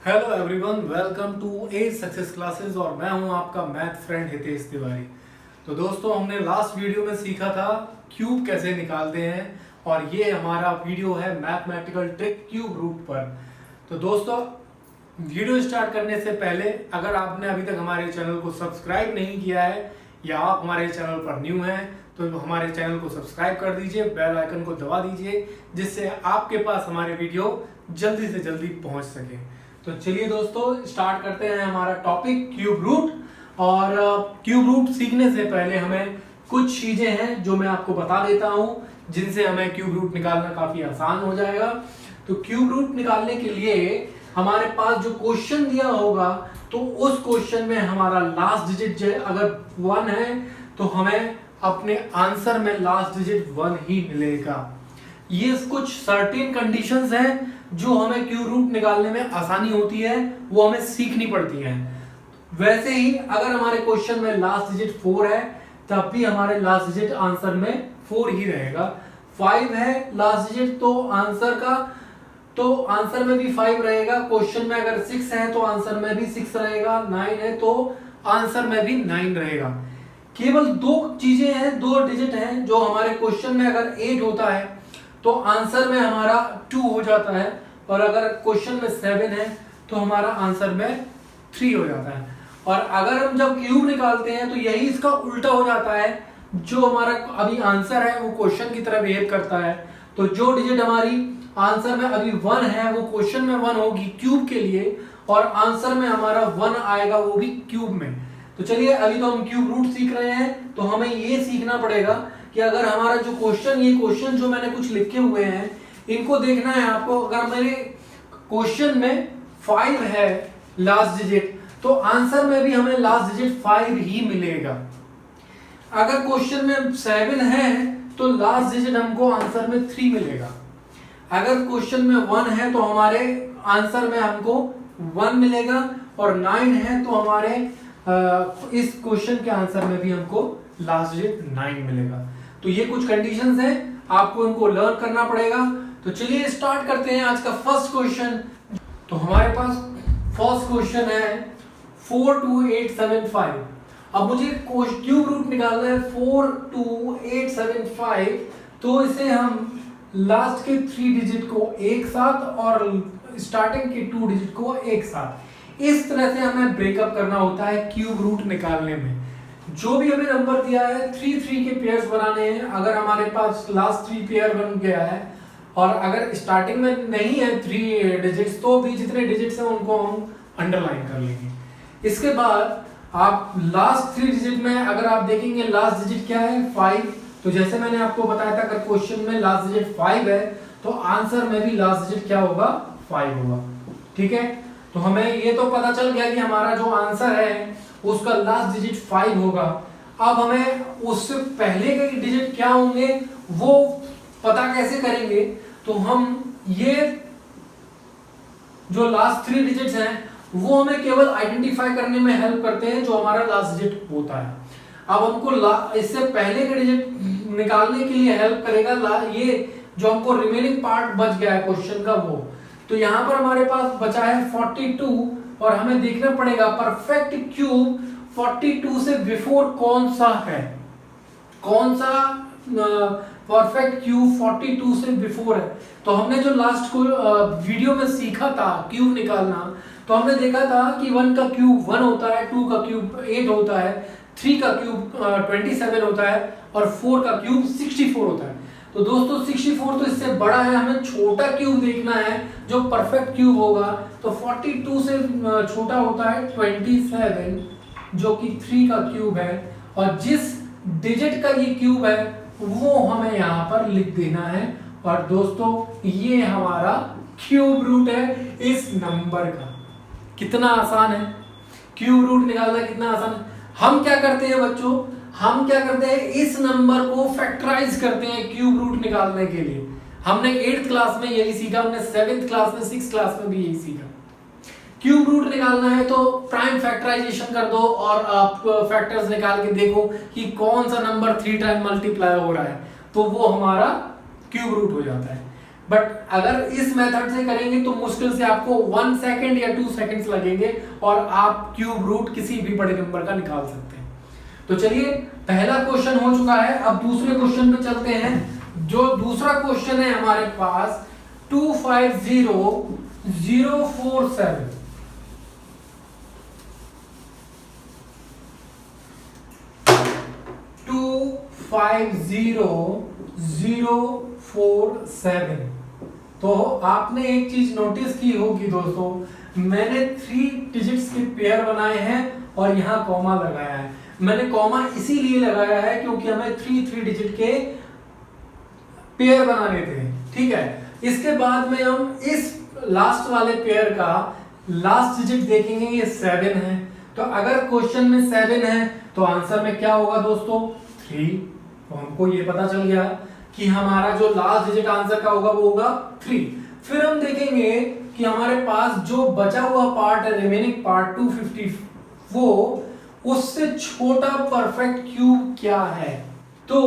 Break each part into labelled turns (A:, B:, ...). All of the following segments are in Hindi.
A: Hello everyone, welcome to A success classes और मैं हूं आपका मैथ फ्रेंड हितेश तिवारी। तो दोस्तों, हमने लास्ट वीडियो में सीखा था क्यूब कैसे निकालते हैं और ये हमारा वीडियो है मैथमेटिकल ट्रिक क्यूब रूट पर। तो दोस्तों, वीडियो स्टार्ट करने से पहले अगर आपने अभी तक हमारे चैनल को सब्सक्राइब नहीं किया है या आप हमारे चैनल पर न्यू हैं तो हमारे चैनल को सब्सक्राइब कर दीजिए, बेल आइकन को दबा दीजिए जिससे आपके पास हमारे वीडियो जल्दी से जल्दी पहुंच सके। तो चलिए दोस्तों, स्टार्ट करते हैं हमारा टॉपिक क्यूब रूट। और क्यूब रूट सीखने से पहले हमें कुछ चीजें हैं जो मैं आपको बता देता हूं जिनसे हमें क्यूब रूट निकालना काफी आसान हो जाएगा। तो क्यूब रूट निकालने के लिए हमारे पास जो क्वेश्चन दिया होगा तो उस क्वेश्चन में हमारा लास्ट डिजिट अगर 1 है तो हमें अपने आंसर में लास्ट डिजिट 1 ही मिलेगा। ये कुछ सर्टेन कंडीशंस हैं जो हमें क्यूब रूट निकालने में आसानी होती है, वो हमें सीखनी पड़ती हैं। वैसे ही अगर हमारे क्वेश्चन में लास्ट डिजिट 4 है तब भी हमारे लास्ट डिजिट आंसर में 4 ही रहेगा। 5 है लास्ट डिजिट तो आंसर में भी 5 रहेगा। क्वेश्चन में अगर 6 है तो आंसर में भी 6 रहेगा। 9 है तो आंसर में भी 9 रहेगा। केवल 2 चीजें हैं, 2 डिजिट हैं जो हमारे क्वेश्चन में अगर 8 होता है तो आंसर में हमारा 2 हो जाता है और अगर क्वेश्चन में 7 है तो हमारा आंसर में 3 हो जाता है। और अगर हम जब क्यूब निकालते हैं तो यही इसका उल्टा हो जाता है। जो हमारा अभी आंसर है वो क्वेश्चन की तरह बिहेव करता है। तो जो डिजिट हमारी आंसर में अभी 1 है वो क्वेश्चन में 1 होगी क्यूब के लिए और आंसर में हमारा 1 आएगा वो भी क्यूब में। तो चलिए, अभी तो हम क्यूब रूट सीख रहे हैं तो हमें ये सीखना पड़ेगा कि अगर हमारा जो ये क्वेश्चन जो मैंने कुछ लिखे हुए हैं इनको देखना है आपको। अगर मेरे क्वेश्चन में 5 है लास्ट डिजिट तो आंसर में भी हमें लास्ट डिजिट 5 ही मिलेगा। अगर क्वेश्चन में 7 है तो लास्ट डिजिट हमको आंसर में 3 मिलेगा। अगर क्वेश्चन में 1 है तो हमारे आंसर में हमको 1 मिलेगा और 9 है तो हमारे इस क्वेश्चन के आंसर में भी हमको लास्ट डिजिट 9 मिलेगा। तो ये कुछ कंडीशंस हैं, आपको इनको लर्न करना पड़ेगा। तो चलिए स्टार्ट करते हैं आज का फर्स्ट क्वेश्चन। तो हमारे पास फर्स्ट क्वेश्चन है 42875। अब मुझे क्यूब रूट निकालना है 42875। तो इसे हम लास्ट के 3 डिजिट को एक साथ और स्टार्टिंग के 2 डिजिट को एक साथ इस तरह से हमें ब्रेकअप करना होता है क्यूब रूट निकालने में। जो भी हमें नंबर दिया है 3 के पेयर्स बनाने हैं। अगर हमारे पास लास्ट 3 पेयर बन गया है और अगर स्टार्टिंग में नहीं है 3 डिजिट्स तो भी जितने डिजिट्स हैं उनको हम अंडरलाइन कर लेंगे। इसके बाद आप लास्ट 3 डिजिट में अगर आप देखेंगे लास्ट डिजिट क्या है 5। तो जैसे मैंने आपको बताया था अगर क्वेश्चन में लास्ट डिजिट 5 है तो आंसर में भी लास्ट डिजिट क्या होगा 5 होगा। ठीक है, तो हमें ये तो पता चल गया कि हमारा जो आंसर है उसका लास्ट डिजिट 5 होगा। अब हमें उससे पहले के डिजिट क्या होंगे वो पता कैसे करेंगे। तो हम ये जो लास्ट 3 डिजिट्स हैं वो हमें केवल आइडेंटिफाई करने में हेल्प करते हैं जो हमारा लास्ट डिजिट होता है। अब हमको इससे पहले के डिजिट निकालने के लिए हेल्प करेगा ये जो हमको रिमेनिंग पार्ट बच गया है क्वेश्चन का वो। तो यहां पर हमारे पास बचा है 42 और हमें देखना पड़ेगा परफेक्ट क्यूब 42 से बिफोर कौन सा है, कौन सा परफेक्ट क्यूब 42 से बिफोर है। तो हमने जो लास्ट को वीडियो में सीखा था क्यूब निकालना तो हमने देखा था कि 1 का क्यूब 1 होता है, 2 का क्यूब 8 होता है, 3 का क्यूब 27 होता है और 4 का क्यूब 64 होता है। तो दोस्तों 64 तो इससे बड़ा है, हमें छोटा क्यूब देखना है जो परफेक्ट क्यूब होगा। तो 42 से छोटा होता है 27 जो कि 3 का क्यूब है और जिस डिजिट का ये क्यूब है वो हमें यहाँ पर लिख देना है। और दोस्तों ये हमारा क्यूब रूट है इस नंबर का। कितना आसान है क्यूब रूट निकालना, कितना आसान है। हम क्या करते हैं बच्चों, हम क्या करते हैं इस नंबर को फैक्टराइज करते हैं क्यूब रूट निकालने के लिए। हमने 8th क्लास में यही सीखा, हमने 7th क्लास में 6th क्लास में भी यही सीखा। क्यूब रूट निकालना है तो प्राइम फैक्टराइजेशन कर दो और आप फैक्टर्स निकाल के देखो कि कौन सा नंबर 3 टाइम मल्टीप्लाई हो रहा है तो वो हमारा क्यूब रूट हो जाता है। बट अगर इस मेथड से करेंगे तो मुश्किल से आपको 1 सेकंड या 2 सेकंड्स लगेंगे और आप क्यूब रूट किसी भी बड़े नंबर का निकाल सकते हैं। तो चलिए पहला क्वेश्चन हो चुका है, अब दूसरे क्वेश्चन पे चलते हैं। जो दूसरा क्वेश्चन है हमारे पास 250047 250,047। तो आपने एक चीज नोटिस की होगी दोस्तों, मैंने 3 डिजिट्स के पेयर बनाए हैं और यहाँ कॉमा लगाया है। मैंने कॉमा इसीलिए लगाया है क्योंकि हमें 3 डिजिट के पेयर बनाने थे, ठीक है। इसके बाद में हम इस लास्ट वाले पेयर का लास्ट डिजिट देखेंगे, ये 7 है। तो अगर क्वेश्चन में 7 है तो आंसर में क्या होगा दोस्तों, 3। तो हमको ये पता चल गया कि हमारा जो लास्ट डिजिट आंसर का होगा वो होगा 3। फिर हम देखेंगे कि हमारे पास जो बचा हुआ पार्ट है, रिमेनिंग पार्ट 254, उससे छोटा परफेक्ट क्यूब क्या है। तो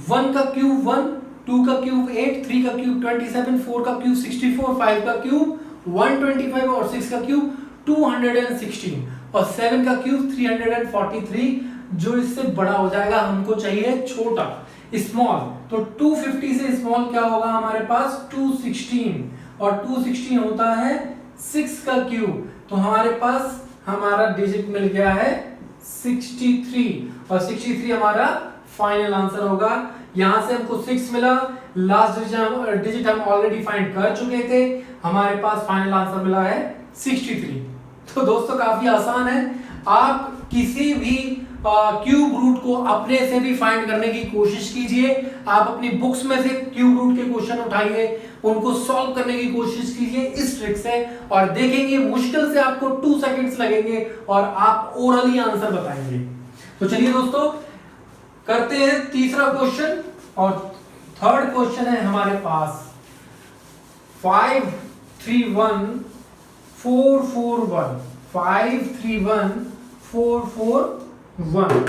A: 1 का क्यूब 1, 2 का क्यूब 8, 3 का क्यूब 27, 4 का क्यूब 64, 5 का क्यूब 125 और 6 का क्यूब 216 और 7 का क्यूब 343। जो इससे बड़ा हो जाएगा हमको चाहिए छोटा, स्मॉल। तो 250 से स्मॉल क्या होगा हमारे पास, 216 और 216 होता है 6 का क्यूब। तो हमारे पास हमारा डिजिट मिल गया है 63 और 63 हमारा फाइनल आंसर होगा। यहां से हमको 6 मिला, लास्ट डिजिट हम ऑलरेडी फाइंड कर चुके थे, हमारे पास फाइनल आंसर मिला है 63। तो दोस्तों काफी आसान है, आप किसी भी क्यूब रूट को अपने से भी फाइंड करने की कोशिश कीजिए। आप अपनी बुक्स में से क्यूब रूट के क्वेश्चन उठाइए, उनको सॉल्व करने की कोशिश कीजिए इस ट्रिक से, और देखेंगे मुश्किल से आपको 2 सेकंड्स लगेंगे और आप ओरली आंसर बताएंगे। तो चलिए दोस्तों करते हैं तीसरा क्वेश्चन, और थर्ड क्वेश्चन है हमारे पास 531441 531441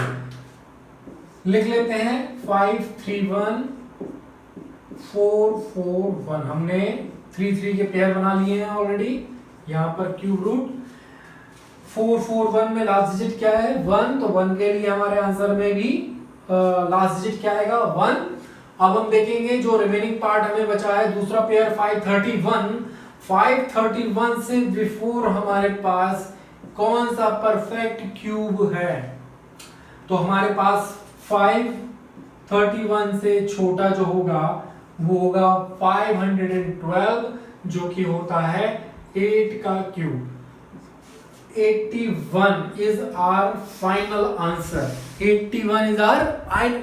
A: लिख लेते हैं। 531441 हमने 3 के पेयर बना लिए हैं ऑलरेडी। यहां पर क्यूब रूट 441 में लास्ट डिजिट क्या है, 1। तो 1 के लिए हमारे आंसर में भी लास्ट डिजिट क्या आएगा, 1। अब हम देखेंगे जो रिमेनिंग पार्ट हमें बचा है दूसरा पेयर 531 से बिफोर हमारे पास कौन सा परफेक्ट क्यूब है। तो हमारे पास 531 से छोटा जो होगा वो होगा 512, जो कि होता है 8 का cube. 81 is our final answer। 81 is our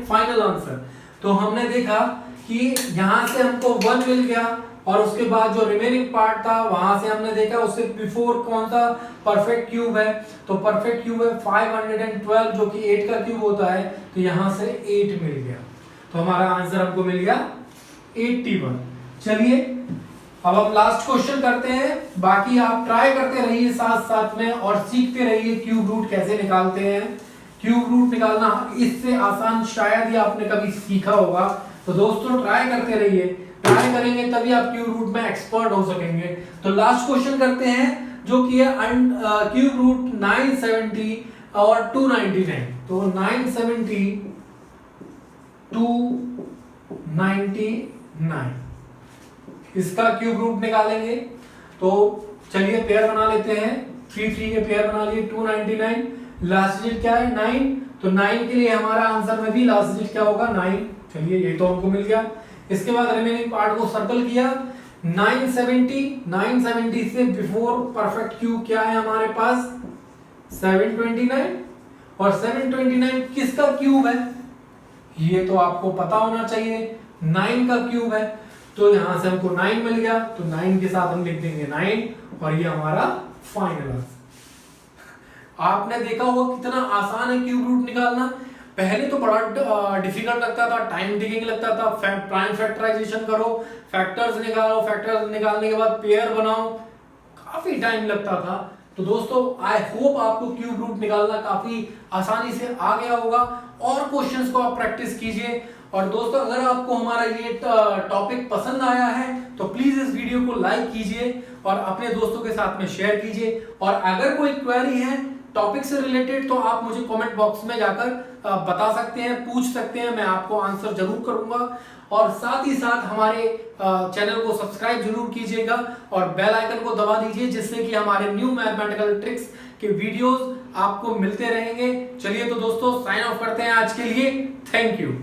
A: final answer। तो हमने देखा कि यहां से हमको 1 मिल गया और उसके बाद जो रिमेनिंग पार्ट था वहां से हमने देखा उससे बिफोर कौन सा परफेक्ट क्यूब है। तो परफेक्ट क्यूब है 512 जो कि 8 का क्यूब होता है। तो यहां से 8 मिल गया, तो हमारा आंसर हमको मिल गया 81। चलिए अब हम लास्ट क्वेश्चन करते हैं। बाकी आप ट्राई करते रहिए साथ साथ में और सीखते रहिए क्यूब रूट कैसे निकालते हैं। क्यूब रूट निकालना इससे आसान शायद ही आपने कभी सीखा होगा। तो दोस्तों ट्राई करते रहिए, ट्राई करेंगे तभी आप क्यूब रूट में एक्सपर्ट हो सकेंगे। तो लास्ट क्वेश्चन करते हैं जो कि है क्यूब रूट 970 और 299। तो 970 299 इसका क्यूब रूट निकालेंगे। तो चलिए पेयर बना लेते हैं, 3 के पेयर बना लिए। 299 लास्ट डिजिट क्या है, 9। तो 9 के लिए हमारा आंसर में भी लास्ट डिजिट क्या होगा, 9। चलिए ये तो हमको मिल गया। इसके बाद रिमेनिंग पार्ट को सर्कल किया। 970 से बिफोर परफेक्ट क्यूब क्या है हमारे पास, 729। और 729 किसका क्यूब है, ये तो आपको पता होना चाहिए, 9 का क्यूब है। तो यहां से हमको 9 मिल गया, तो 9 के साथ हम लिख देंगे 9 और ये हमारा फाइनल आंसर। आपने देखा होगा कितना आसान है क्यूब रूट निकालना। पहले तो बड़ा डिफिकल्ट लगता था, टाइम टेकिंग लगता था। प्राइम फैक्टराइजेशन करो, फैक्टर्स निकालो, फैक्टर्स निकालने के बाद पेयर बनाओ, काफी टाइम लगता था। तो दोस्तों आई होप आपको क्यूब रूट निकालना काफी आसानी से आ गया होगा। और क्वेश्चंस को आप प्रैक्टिस कीजिए। और दोस्तों अगर आपको हमारा ये टॉपिक पसंद आया है तो प्लीज इस वीडियो को लाइक कीजिए और अपने दोस्तों के साथ में शेयर कीजिए। और अगर कोई क्वेरी है टॉपिक से रिलेटेड तो आप मुझे कमेंट बॉक्स में जाकर बता सकते हैं, पूछ सकते हैं, मैं आपको आंसर जरूर करूंगा। और साथ ही साथ हमारे चैनल को सब्सक्राइब जरूर कीजिएगा और बेल आइकन को दबा दीजिए, जिससे कि हमारे न्यू मैथमेटिकल ट्रिक्स के वीडियोस आपको मिलते रहेंगे। चलिए तो दोस्तों साइन ऑफ करते हैं आज के लिए। Thank you.